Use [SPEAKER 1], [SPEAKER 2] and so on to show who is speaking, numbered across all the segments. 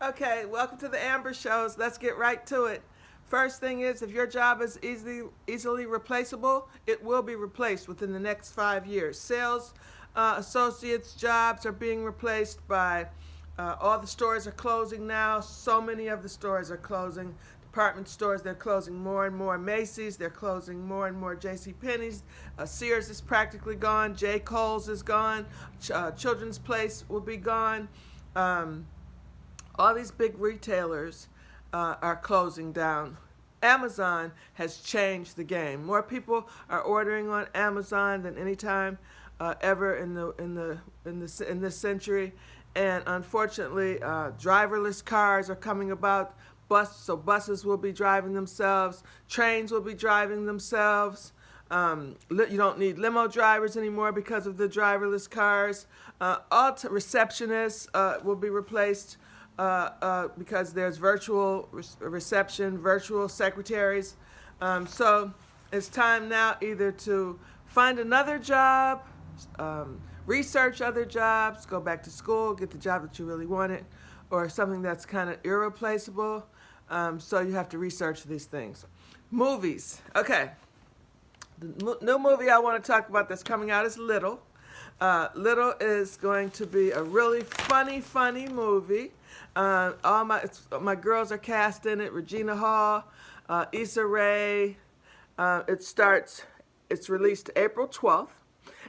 [SPEAKER 1] Okay, welcome to the Amber Shows. Let's get right to it. First thing is, if your job is easily replaceable, it will be replaced within the next 5 years. Sales associates' jobs are being replaced by all the stores are closing now. So many of the stores are closing. Department stores, they're closing more and more. Macy's, they're closing more and more. J.C. Penney's, Sears is practically gone. J. Cole's is gone. Children's Place will be gone. Um, all these big retailers are closing down. Amazon has changed the game. More people are ordering on Amazon than any time ever in this century, and unfortunately, driverless cars are coming about. So buses will be driving themselves. Trains will be driving themselves. You don't need limo drivers anymore because of the driverless cars. Receptionists will be replaced because there's virtual reception, virtual secretaries. So it's time now either to find another job, research other jobs, go back to school, get the job that you really wanted, or something that's kind of irreplaceable. So you have to research these things. Movies. Okay. The new movie I want to talk about that's coming out is Little. Little is going to be a really funny movie. All my girls are cast in it. Regina Hall, Issa Rae. It's released April 12th,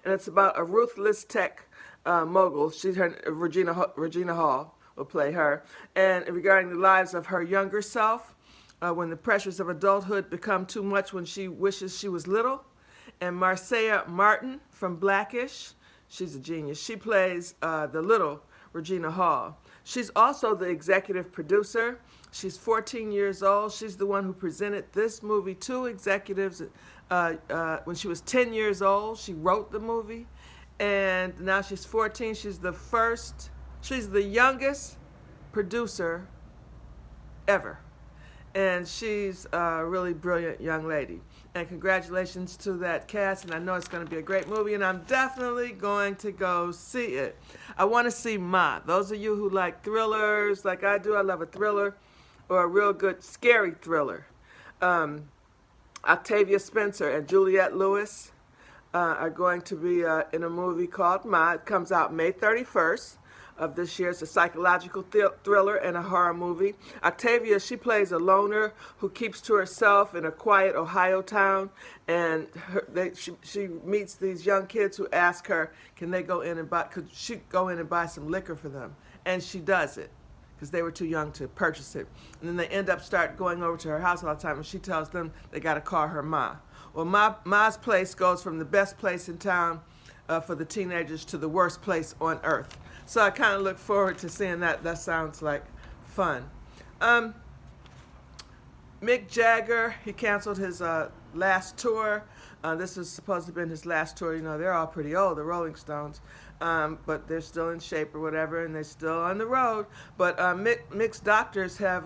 [SPEAKER 1] and it's about a ruthless tech mogul. Regina Hall will play her, and regarding the lives of her younger self, when the pressures of adulthood become too much when she wishes she was little. And Marcia Martin from Blackish, she's a genius. She plays the little Regina Hall. She's also the executive producer. She's 14 years old. She's the one who presented this movie to executives when she was 10 years old. She wrote the movie, and now she's 14. She's the youngest producer ever. And she's a really brilliant young lady. And congratulations to that cast, and I know it's going to be a great movie, and I'm definitely going to go see it. I want to see Ma. Those of you who like thrillers like I do, I love a thriller or a real good scary thriller. Octavia Spencer and Juliette Lewis are going to be in a movie called Ma. It comes out May 31st of this year. It's a psychological thriller and a horror movie. Octavia, she plays a loner who keeps to herself in a quiet Ohio town, and she meets these young kids who ask her, could she go in and buy some liquor for them? And she does it because they were too young to purchase it. And then they start going over to her house all the time, and she tells them they got to call her Ma. Well, Ma's place goes from the best place in town for the teenagers to the worst place on earth. So I kind of look forward to seeing that. That sounds like fun. Mick Jagger, he canceled his last tour. This was supposed to have been his last tour. You know, they're all pretty old, the Rolling Stones. But they're still in shape or whatever, and they're still on the road. But Mick's doctors have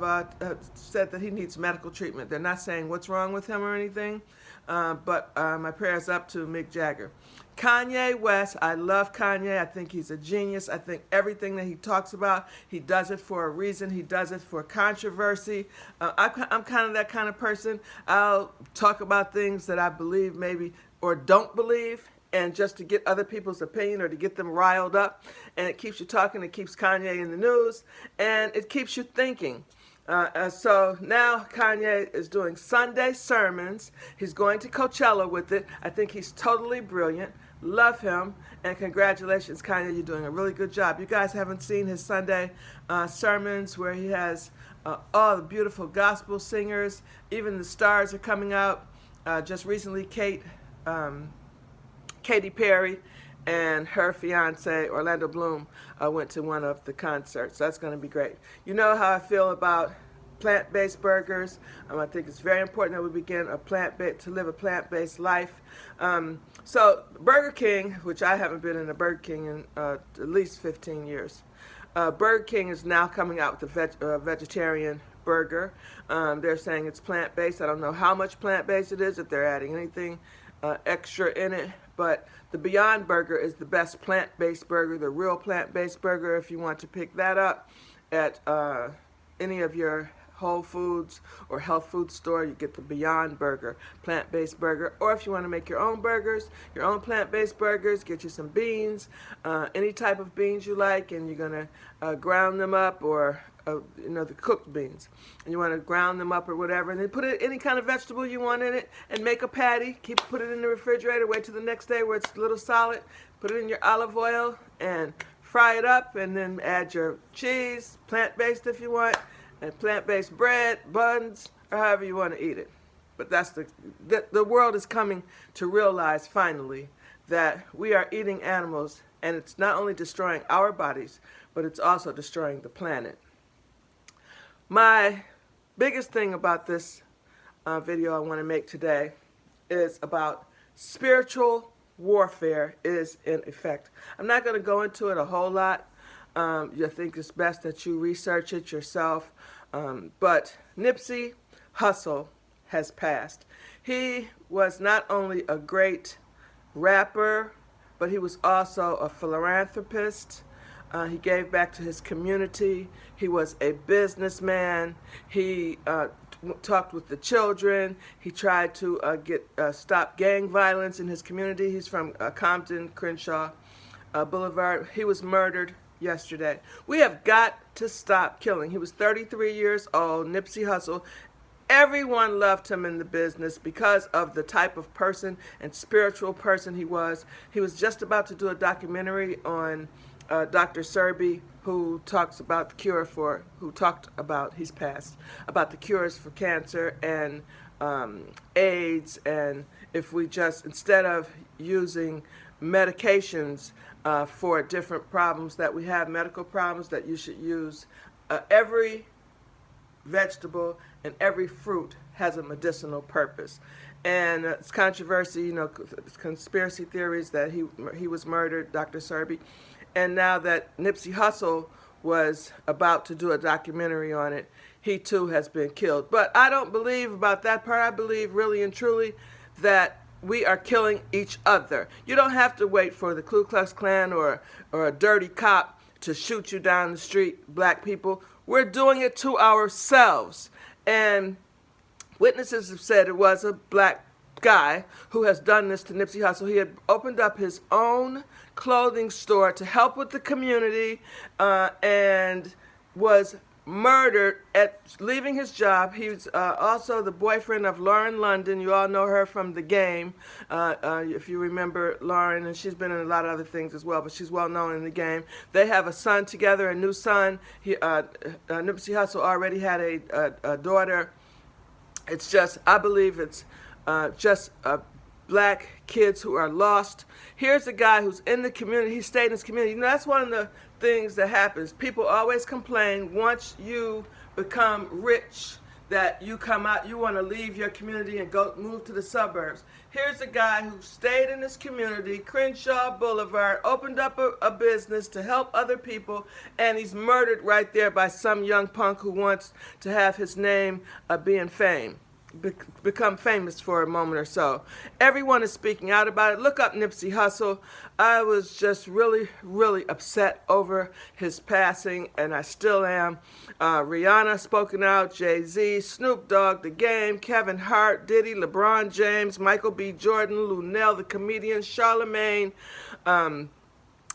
[SPEAKER 1] said that he needs medical treatment. They're not saying what's wrong with him or anything, but my prayers up to Mick Jagger. Kanye West, I love Kanye. I think he's a genius. I think everything that he talks about, he does it for a reason. He does it for controversy. I'm kind of that kind of person. I'll talk about things that I believe maybe or don't believe, and just to get other people's opinion or to get them riled up. And it keeps you talking. It keeps Kanye in the news, and it keeps you thinking. So now Kanye is doing Sunday sermons. He's going to Coachella with it. I think he's totally brilliant. Love him. And congratulations, Kanye. You're doing a really good job. You guys haven't seen his Sunday sermons where he has all the beautiful gospel singers. Even the stars are coming out. Just recently, Katy Perry and her fiance, Orlando Bloom, went to one of the concerts. That's going to be great. You know how I feel about plant-based burgers. I think it's very important that we begin to live a plant-based life. So Burger King, which I haven't been in a Burger King in at least 15 years, Burger King is now coming out with a vegetarian burger. They're saying it's plant-based. I don't know how much plant-based it is, if they're adding anything extra in it, but the Beyond Burger is the best plant-based burger, the real plant-based burger if you want to pick that up. at any of your Whole Foods or health food store. You get the Beyond Burger, plant-based burger. Or if you want to make your own burgers, your own plant-based burgers, get you some beans, any type of beans you like, and you're going to ground them up, or the cooked beans. And you want to ground them up or whatever, and then put any kind of vegetable you want in it, and make a patty. Put it in the refrigerator, wait till the next day where it's a little solid. Put it in your olive oil and fry it up, and then add your cheese, plant-based if you want, and plant-based bread, buns, or however you want to eat it. But that's the world is coming to realize finally that we are eating animals, and it's not only destroying our bodies, but it's also destroying the planet. My biggest thing about this video I want to make today is about spiritual warfare is in effect. I'm not going to go into it a whole lot. I think it's best that you research it yourself. But Nippsy Hussle has passed. He was not only a great rapper, but he was also a philanthropist. He gave back to his community. He was a businessman. He talked with the children. He tried to stop gang violence in his community. He's from Compton, Crenshaw Boulevard. He was murdered yesterday. We have got to stop killing. He was 33 years old, Nippsy Hussle. Everyone loved him in the business because of the type of person and spiritual person he was. He was just about to do a documentary on Dr. Sebi, who talks about the cure for, he's passed, about the cures for cancer and AIDS, and if we just, instead of using medications for different problems that we have, medical problems, that you should use every vegetable and every fruit has a medicinal purpose. And it's controversy, conspiracy theories that he was murdered, Dr. Sebi. And now that Nippsy Hussle was about to do a documentary on it, he too has been killed. But I don't believe about that part. I believe really and truly that we are killing each other. You don't have to wait for the Ku Klux Klan or a dirty cop to shoot you down the street, black people. We're doing it to ourselves. And witnesses have said it was a black guy who has done this to Nippsy Hussle. He had opened up his own clothing store to help with the community and was murdered at leaving his job. He's also the boyfriend of Lauren London. You all know her from The Game, if you remember Lauren, and she's been in a lot of other things as well, but she's well known in The Game. They have a son together, a new son. Nippsy Hussle already had a daughter. It's just, I believe it's just black kids who are lost. Here's a guy who's in the community. He stayed in his community. That's one of the things that happens. People always complain once you become rich that you come out, you want to leave your community and go move to the suburbs. Here's a guy who stayed in his community, Crenshaw Boulevard, opened up a business to help other people, and he's murdered right there by some young punk who wants to have his name be in fame. Become famous for a moment or so. Everyone is speaking out about it. Look up Nippsy Hussle. I was just really, really upset over his passing, and I still am. Rihanna spoken out, Jay-Z, Snoop Dogg, The Game, Kevin Hart, Diddy, LeBron James, Michael B. Jordan, Lunel, the comedian, Charlemagne, the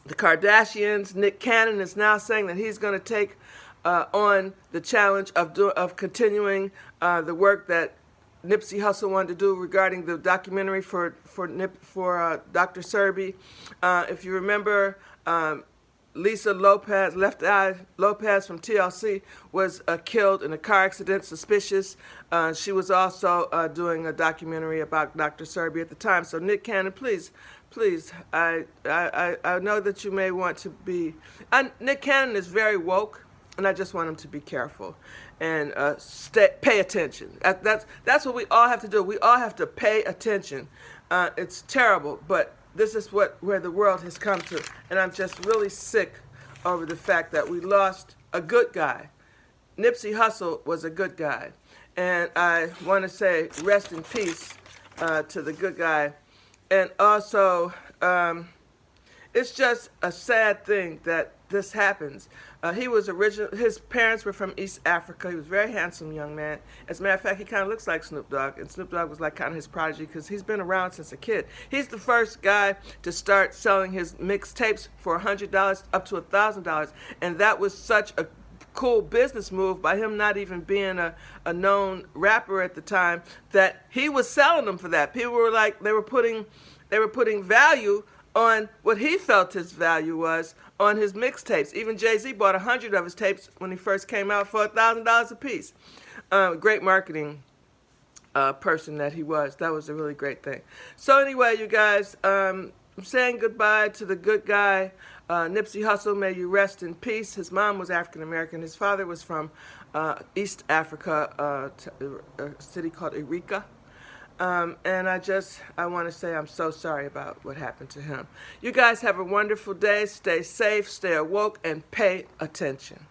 [SPEAKER 1] Kardashians. Nick Cannon is now saying that he's going to take on the challenge of continuing the work that Nippsy Hussle wanted to do regarding the documentary for Dr. Sebi. If you remember, Lisa Lopez, Left Eye Lopez from TLC, was killed in a car accident, suspicious. She was also doing a documentary about Dr. Sebi at the time. So Nick Cannon, please, I know that you may want to be. Nick Cannon is very woke, and I just want him to be careful and pay attention. That's what we all have to do. We all have to pay attention. It's terrible, but this is where the world has come to, and I'm just really sick over the fact that we lost a good guy. Nippsy Hussle was a good guy, and I want to say rest in peace to the good guy. And also, it's just a sad thing that this happens. His parents were from East Africa. He was a very handsome young man. As a matter of fact, he kind of looks like Snoop Dogg, and Snoop Dogg was like kind of his prodigy because he's been around since a kid. He's the first guy to start selling his mixtapes for $100 up to $1,000, and that was such a cool business move by him not even being a known rapper at the time, that he was selling them for that. People were like, they were putting value on what he felt his value was on his mixtapes. Even Jay-Z bought 100 of his tapes when he first came out for $1,000 a piece. Great marketing person that he was. That was a really great thing. So anyway, you guys, I'm saying goodbye to the good guy, Nipsey Hussle. May you rest in peace. His mom was African American. His father was from East Africa, a city called Eureka. And I want to say I'm so sorry about what happened to him. You guys have a wonderful day. Stay safe, stay awoke, and pay attention.